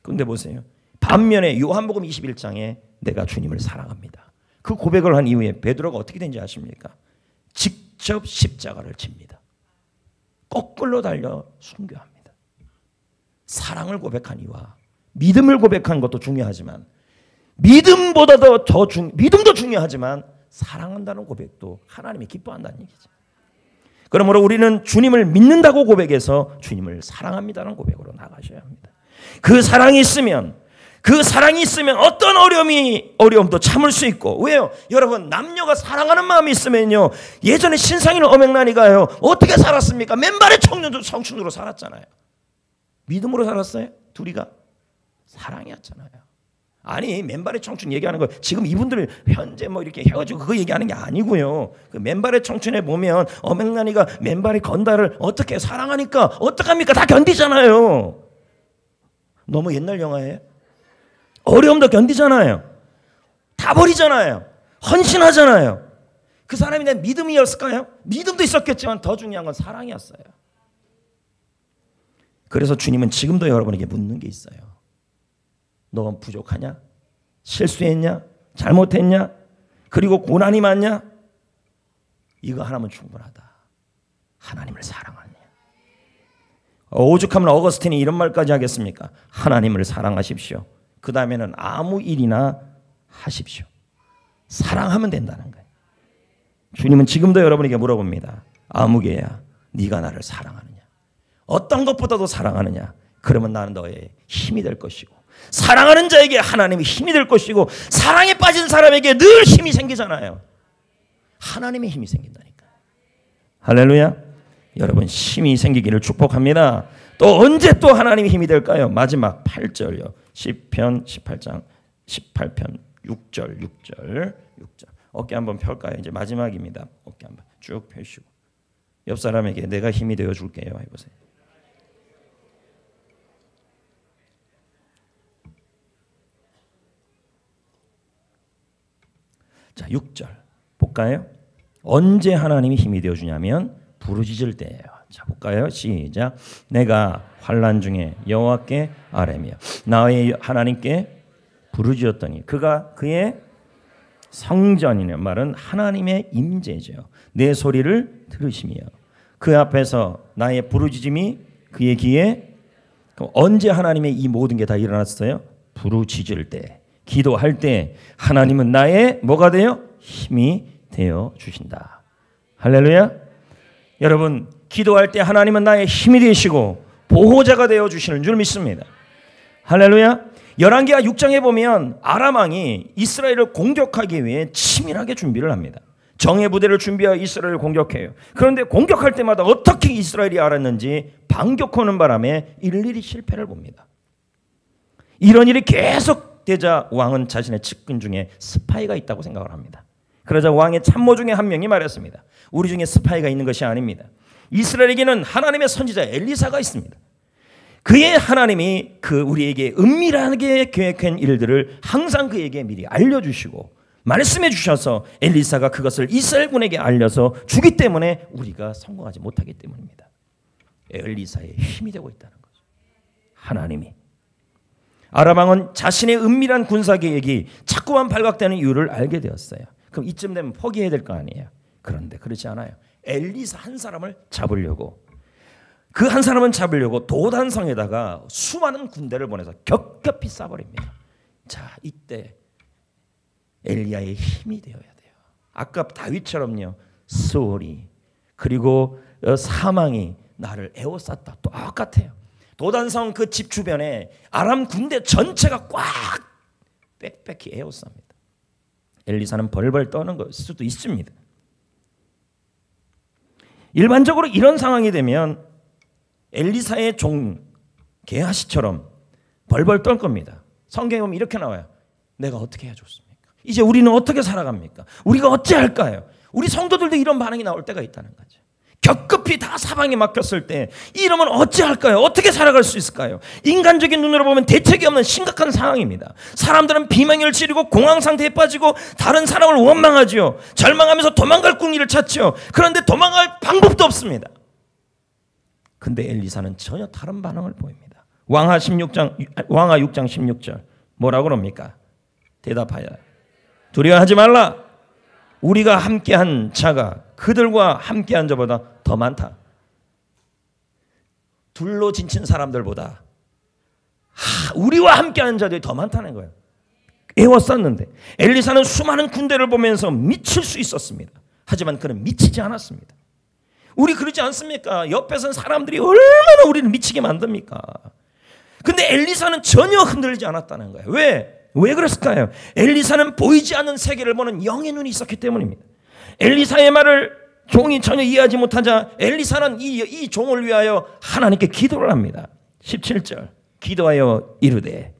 [SPEAKER 1] 그런데 보세요. 반면에 요한복음 21장에 내가 주님을 사랑합니다. 그 고백을 한 이후에 베드로가 어떻게 된지 아십니까? 직접 십자가를 집니다. 거꾸로 달려 순교합니다. 사랑을 고백한 이와 믿음을 고백한 것도 중요하지만 믿음보다도 믿음도 중요하지만 사랑한다는 고백도 하나님이 기뻐한다는 얘기죠. 그러므로 우리는 주님을 믿는다고 고백해서 주님을 사랑합니다는 고백으로 나가셔야 합니다. 그 사랑이 있으면 어떤 어려움도 참을 수 있고. 왜요? 여러분 남녀가 사랑하는 마음이 있으면요. 예전에 신상인 어맹란이가요. 어떻게 살았습니까? 맨발의 청춘으로 살았잖아요. 믿음으로 살았어요? 둘이가? 사랑이었잖아요. 아니 맨발의 청춘 얘기하는 거 지금 이분들 현재 뭐 이렇게 헤어지고 그거 얘기하는 게 아니고요. 그 맨발의 청춘에 보면 어맹란이가 맨발의 건달을 어떻게 사랑하니까 어떡합니까? 다 견디잖아요. 너무 옛날 영화예요? 어려움도 견디잖아요. 다 버리잖아요. 헌신하잖아요. 그 사람이 내 믿음이었을까요? 믿음도 있었겠지만 더 중요한 건 사랑이었어요. 그래서 주님은 지금도 여러분에게 묻는 게 있어요. 너 부족하냐? 실수했냐? 잘못했냐? 그리고 고난이 많냐? 이거 하나면 충분하다. 하나님을 사랑하냐? 오죽하면 어거스틴이 이런 말까지 하겠습니까? 하나님을 사랑하십시오. 그 다음에는 아무 일이나 하십시오. 사랑하면 된다는 거예요. 주님은 지금도 여러분에게 물어봅니다. 아무개야, 네가 나를 사랑하느냐? 어떤 것보다도 사랑하느냐? 그러면 나는 너의 힘이 될 것이고 사랑하는 자에게 하나님이 힘이 될 것이고 사랑에 빠진 사람에게 늘 힘이 생기잖아요. 하나님의 힘이 생긴다니까. 할렐루야. 여러분 힘이 생기기를 축복합니다. 또 언제 또 하나님의 힘이 될까요? 마지막 8절요. 시편 18장 18편 6절. 어깨 한번 펼까요? 이제 마지막입니다. 어깨 한번 쭉 펴시고 옆 사람에게 내가 힘이 되어 줄게요 해보세요. 자, 6절 볼까요? 언제 하나님이 힘이 되어 주냐면 부르짖을 때예요. 자, 볼까요? 시작. 내가 환난 중에 여호와께 아뢰며 나의 하나님께 부르짖었더니 그가 그의 성전이냐 말은 하나님의 임재죠. 내 소리를 들으시며 그 앞에서 나의 부르짖음이 그의 귀에. 그럼 언제 하나님의 이 모든 게 다 일어났어요? 부르짖을 때, 기도할 때 하나님은 나의 뭐가 돼요? 힘이 되어 주신다. 할렐루야. 여러분 기도할 때 하나님은 나의 힘이 되시고 보호자가 되어 주시는 줄 믿습니다. 할렐루야. 열왕기하 6장에 보면 아람 왕이 이스라엘을 공격하기 위해 치밀하게 준비를 합니다. 정예 부대를 준비하여 이스라엘을 공격해요. 그런데 공격할 때마다 어떻게 이스라엘이 알았는지 반격하는 바람에 일일이 실패를 봅니다. 이런 일이 계속 되자 왕은 자신의 측근 중에 스파이가 있다고 생각을 합니다. 그러자 왕의 참모 중에 한 명이 말했습니다. 우리 중에 스파이가 있는 것이 아닙니다. 이스라엘에게는 하나님의 선지자 엘리사가 있습니다. 그의 하나님이 우리에게 은밀하게 계획한 일들을 항상 그에게 미리 알려주시고 말씀해 주셔서 엘리사가 그것을 이스라엘군에게 알려서 주기 때문에 우리가 성공하지 못하기 때문입니다. 엘리사의 힘이 되고 있다는 거죠. 하나님이. 아람 왕은 자신의 은밀한 군사 계획이 자꾸만 발각되는 이유를 알게 되었어요. 그럼 이쯤 되면 포기해야 될 거 아니에요. 그런데 그렇지 않아요. 엘리사 한 사람을 잡으려고, 그 한 사람은 잡으려고 도단성에다가 수많은 군대를 보내서 겹겹이 쏴버립니다. 자, 이때 엘리야의 힘이 되어야 돼요. 아까 다윗처럼요. 소리 그리고 사망이 나를 에워쌌다. 똑같아요. 도단성 그 집 주변에 아람 군대 전체가 꽉 빽빽히 에워쌉니다. 엘리사는 벌벌 떠는 걸 수도 있습니다. 일반적으로 이런 상황이 되면 엘리사의 종 게하시처럼 벌벌 떨 겁니다. 성경에 보면 이렇게 나와요. 내가 어떻게 해야 좋습니까? 이제 우리는 어떻게 살아갑니까? 우리가 어찌할까요? 우리 성도들도 이런 반응이 나올 때가 있다는 거죠. 겹겹이 다 사방에 막혔을 때 이러면 어찌할까요? 어떻게 살아갈 수 있을까요? 인간적인 눈으로 보면 대책이 없는 심각한 상황입니다. 사람들은 비명을 지르고 공황 상태에 빠지고 다른 사람을 원망하지요. 절망하면서 도망갈 궁리를 찾지요. 그런데 도망갈 방법도 없습니다. 근데 엘리사는 전혀 다른 반응을 보입니다. 왕하 6장 16절 뭐라고 그럽니까? 대답하여 두려워하지 말라. 우리가 함께한 자가 그들과 함께한 자보다 더 많다. 둘로 진친 사람들보다 우리와 함께한 자들이 더 많다는 거예요. 에워쌌는데 엘리사는 수많은 군대를 보면서 미칠 수 있었습니다. 하지만 그는 미치지 않았습니다. 우리 그러지 않습니까? 옆에선 사람들이 얼마나 우리를 미치게 만듭니까? 근데 엘리사는 전혀 흔들리지 않았다는 거예요. 왜 그랬을까요? 엘리사는 보이지 않는 세계를 보는 영의 눈이 있었기 때문입니다. 엘리사의 말을 종이 전혀 이해하지 못하자 엘리사는 이 종을 위하여 하나님께 기도를 합니다. 17절 기도하여 이르되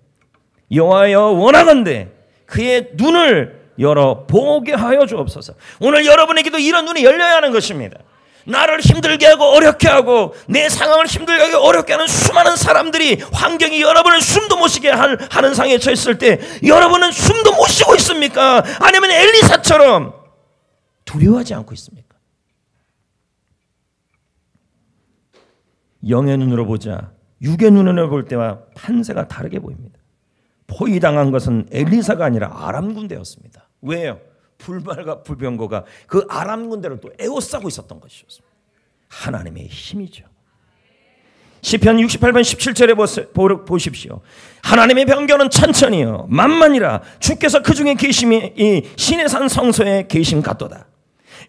[SPEAKER 1] 여호와여 원하건대 그의 눈을 열어 보게 하여 주옵소서. 오늘 여러분에게도 이런 눈이 열려야 하는 것입니다. 나를 힘들게 하고 어렵게 하고 내 상황을 힘들게 하고 어렵게 하는 수많은 사람들이 환경이 여러분을 숨도 못 쉬게 하는 상황에 처했을 때 여러분은 숨도 못 쉬고 있습니까? 아니면 엘리사처럼 두려워하지 않고 있습니까? 영의 눈으로 보자 육의 눈으로 볼 때와 판세가 다르게 보입니다. 포위당한 것은 엘리사가 아니라 아람 군대였습니다. 왜요? 불말과 불병거가 그 아람 군대를 또 에워싸고 있었던 것이었습니다. 하나님의 힘이죠. 시편 68편 17절에 보십시오. 하나님의 병거는 천천히요 만만이라 주께서 그 중에 계심이 이 신의 산 성소에 계심 같도다.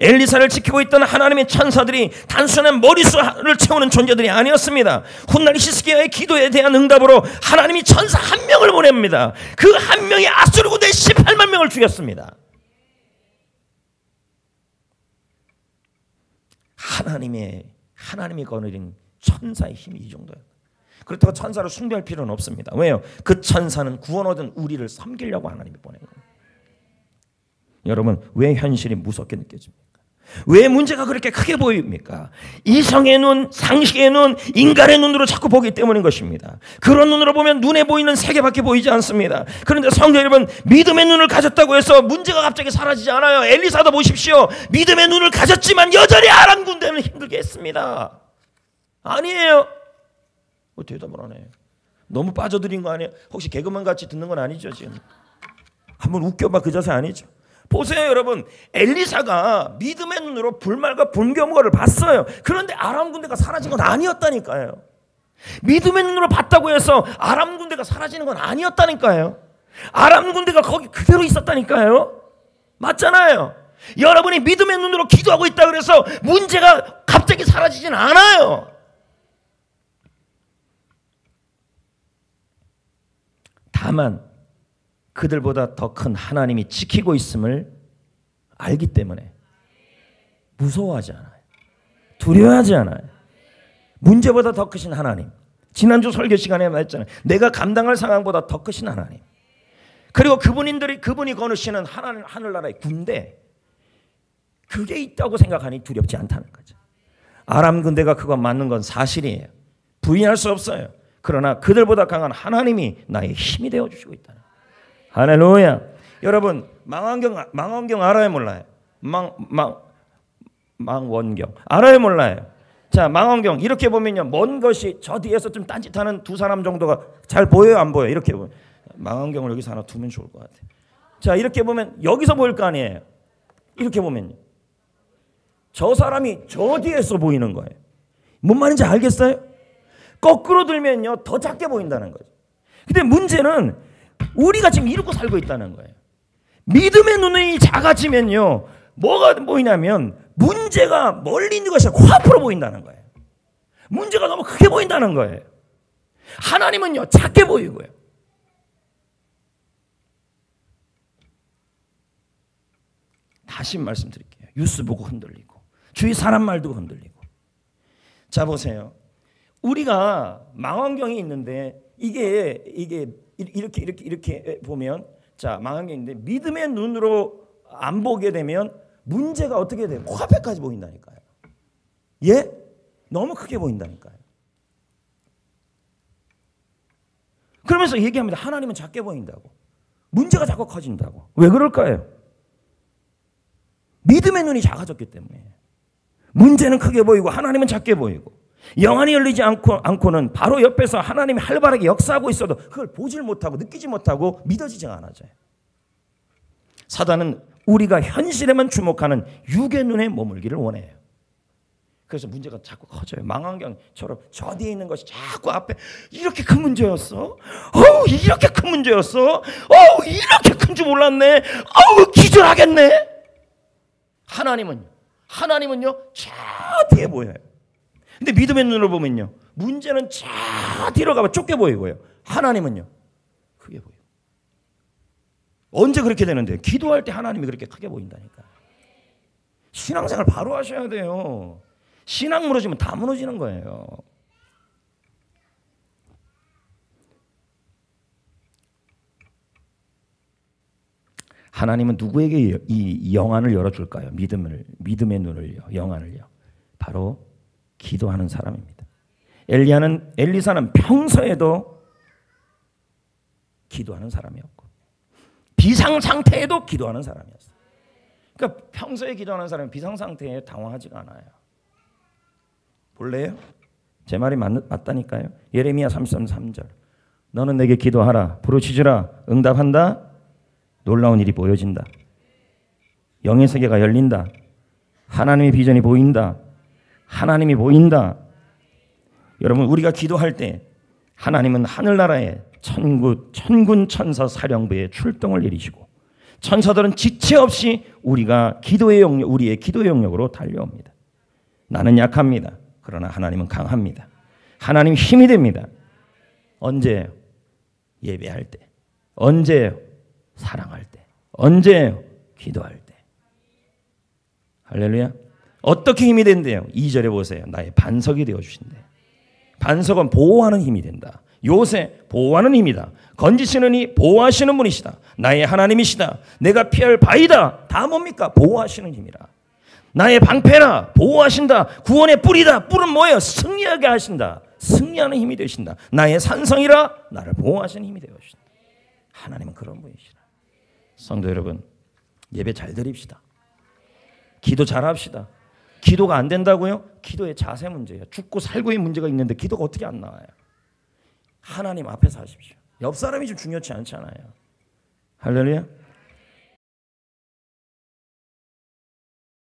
[SPEAKER 1] 엘리사를 지키고 있던 하나님의 천사들이 단순한 머릿수를 채우는 존재들이 아니었습니다. 훗날 히스기야의 기도에 대한 응답으로 하나님이 천사 한 명을 보냅니다. 그 한 명이 아수르 군대 18만 명을 죽였습니다. 하나님이 거느린 천사의 힘이 이 정도예요. 그렇다고 천사를 숭배할 필요는 없습니다. 왜요? 그 천사는 구원 얻은 우리를 섬기려고 하나님이 보낸 거예요. 여러분 왜 현실이 무섭게 느껴집니까? 왜 문제가 그렇게 크게 보입니까? 이성의 눈, 상식의 눈, 인간의 눈으로 자꾸 보기 때문인 것입니다. 그런 눈으로 보면 눈에 보이는 세계밖에 보이지 않습니다. 그런데 성도 여러분 믿음의 눈을 가졌다고 해서 문제가 갑자기 사라지지 않아요. 엘리사도 보십시오. 믿음의 눈을 가졌지만 여전히 아람 군대는 힘들게 했습니다. 아니에요. 대답을 안 해요. 너무 빠져들인 거 아니에요? 혹시 개그맨 같이 듣는 건 아니죠 지금? 한번 웃겨봐 그 자세 아니죠? 보세요 여러분 엘리사가 믿음의 눈으로 불말과 불경거를 봤어요. 그런데 아람 군대가 사라진 건 아니었다니까요. 믿음의 눈으로 봤다고 해서 아람 군대가 사라지는 건 아니었다니까요. 아람 군대가 거기 그대로 있었다니까요. 맞잖아요. 여러분이 믿음의 눈으로 기도하고 있다 그래서 문제가 갑자기 사라지진 않아요. 다만 그들보다 더 큰 하나님이 지키고 있음을 알기 때문에 무서워하지 않아요. 두려워하지 않아요. 문제보다 더 크신 하나님. 지난주 설교 시간에 말했잖아요. 내가 감당할 상황보다 더 크신 하나님. 그리고 그분이 거느시는 하늘나라의 군대, 그게 있다고 생각하니 두렵지 않다는 거죠. 아람 군대가 그거 맞는 건 사실이에요. 부인할 수 없어요. 그러나 그들보다 강한 하나님이 나의 힘이 되어주시고 있다는 거예요. 할렐루야. 여러분 망원경 알아요 몰라요? 망원경 알아요 몰라요? 자, 망원경 이렇게 보면요, 먼 것이 저 뒤에서 좀 딴짓하는 두 사람 정도가 잘 보여요 안 보여요? 이렇게 보면 망원경을 여기서 하나 두면 좋을 것 같아요. 자, 이렇게 보면 여기서 보일 거 아니에요. 이렇게 보면요, 저 사람이 저 뒤에서 보이는 거예요. 뭔 말인지 알겠어요? 거꾸로 들면요 더 작게 보인다는 거죠. 근데 문제는 우리가 지금 이러고 살고 있다는 거예요. 믿음의 눈이 작아지면요 뭐가 보이냐면 문제가 멀리 있는 것이 코앞으로 보인다는 거예요. 문제가 너무 크게 보인다는 거예요. 하나님은요 작게 보이고요. 다시 말씀드릴게요. 뉴스 보고 흔들리고 주위 사람 말 듣고 흔들리고. 자, 보세요. 우리가 망원경이 있는데 이게 이렇게 보면, 자, 망원경이 있는데 믿음의 눈으로 안 보게 되면 문제가 어떻게 돼요? 코앞에까지 보인다니까요. 예? 너무 크게 보인다니까요. 그러면서 얘기합니다. 하나님은 작게 보인다고. 문제가 자꾸 커진다고. 왜 그럴까요? 믿음의 눈이 작아졌기 때문에. 문제는 크게 보이고 하나님은 작게 보이고, 영안이 열리지 않고는 바로 옆에서 하나님이 활발하게 역사하고 있어도 그걸 보질 못하고 느끼지 못하고 믿어지지 않아져요. 사단은 우리가 현실에만 주목하는 육의 눈에 머물기를 원해요. 그래서 문제가 자꾸 커져요. 망원경처럼 저 뒤에 있는 것이 자꾸 앞에 이렇게 큰 문제였어. 이렇게 큰 문제였어. 이렇게 큰 줄 몰랐네. 기절하겠네. 하나님은요 저 뒤에 보여요. 근데 믿음의 눈으로 보면요 문제는 저 뒤로 가면 좁게 보이고요. 하나님은요 크게 보여요. 언제 그렇게 되는데? 기도할 때 하나님이 그렇게 크게 보인다니까. 신앙생활 바로 하셔야 돼요. 신앙 무너지면 다 무너지는 거예요. 하나님은 누구에게 이 영안을 열어줄까요? 믿음의 눈을요, 영안을요. 바로 기도하는 사람입니다. 엘리사는 평소에도 기도하는 사람이었고 비상 상태에도 기도하는 사람이었어요. 그러니까 평소에 기도하는 사람은 비상 상태에 당황하지가 않아요. 볼래요? 제 말이 맞다니까요. 예레미야 33:3절. 너는 내게 기도하라. 부르짖으라. 응답한다. 놀라운 일이 보여진다. 영의 세계가 열린다. 하나님의 비전이 보인다. 하나님이 보인다. 여러분, 우리가 기도할 때 하나님은 하늘나라에 천군 천사 사령부의 출동을 내리시고 천사들은 지체 없이 우리의 기도의 영역으로 달려옵니다. 나는 약합니다. 그러나 하나님은 강합니다. 하나님 힘이 됩니다. 언제예요? 예배할 때. 언제예요? 사랑할 때. 언제예요? 기도할 때. 할렐루야. 어떻게 힘이 된대요? 2절에 보세요. 나의 반석이 되어주신대. 반석은 보호하는 힘이 된다. 요새 보호하는 힘이다. 건지시는 이 보호하시는 분이시다. 나의 하나님이시다. 내가 피할 바위다. 다 뭡니까? 보호하시는 힘이라. 나의 방패라. 보호하신다. 구원의 뿔이다. 뿔은 뭐예요? 승리하게 하신다. 승리하는 힘이 되신다. 나의 산성이라. 나를 보호하시는 힘이 되어주신다. 하나님은 그런 분이시다. 성도 여러분, 예배 잘 드립시다. 기도 잘합시다. 기도가 안 된다고요? 기도의 자세 문제예요. 죽고 살고의 문제가 있는데 기도가 어떻게 안 나와요? 하나님 앞에서 하십시오. 옆 사람이 좀 중요치 않잖아요. 할렐루야.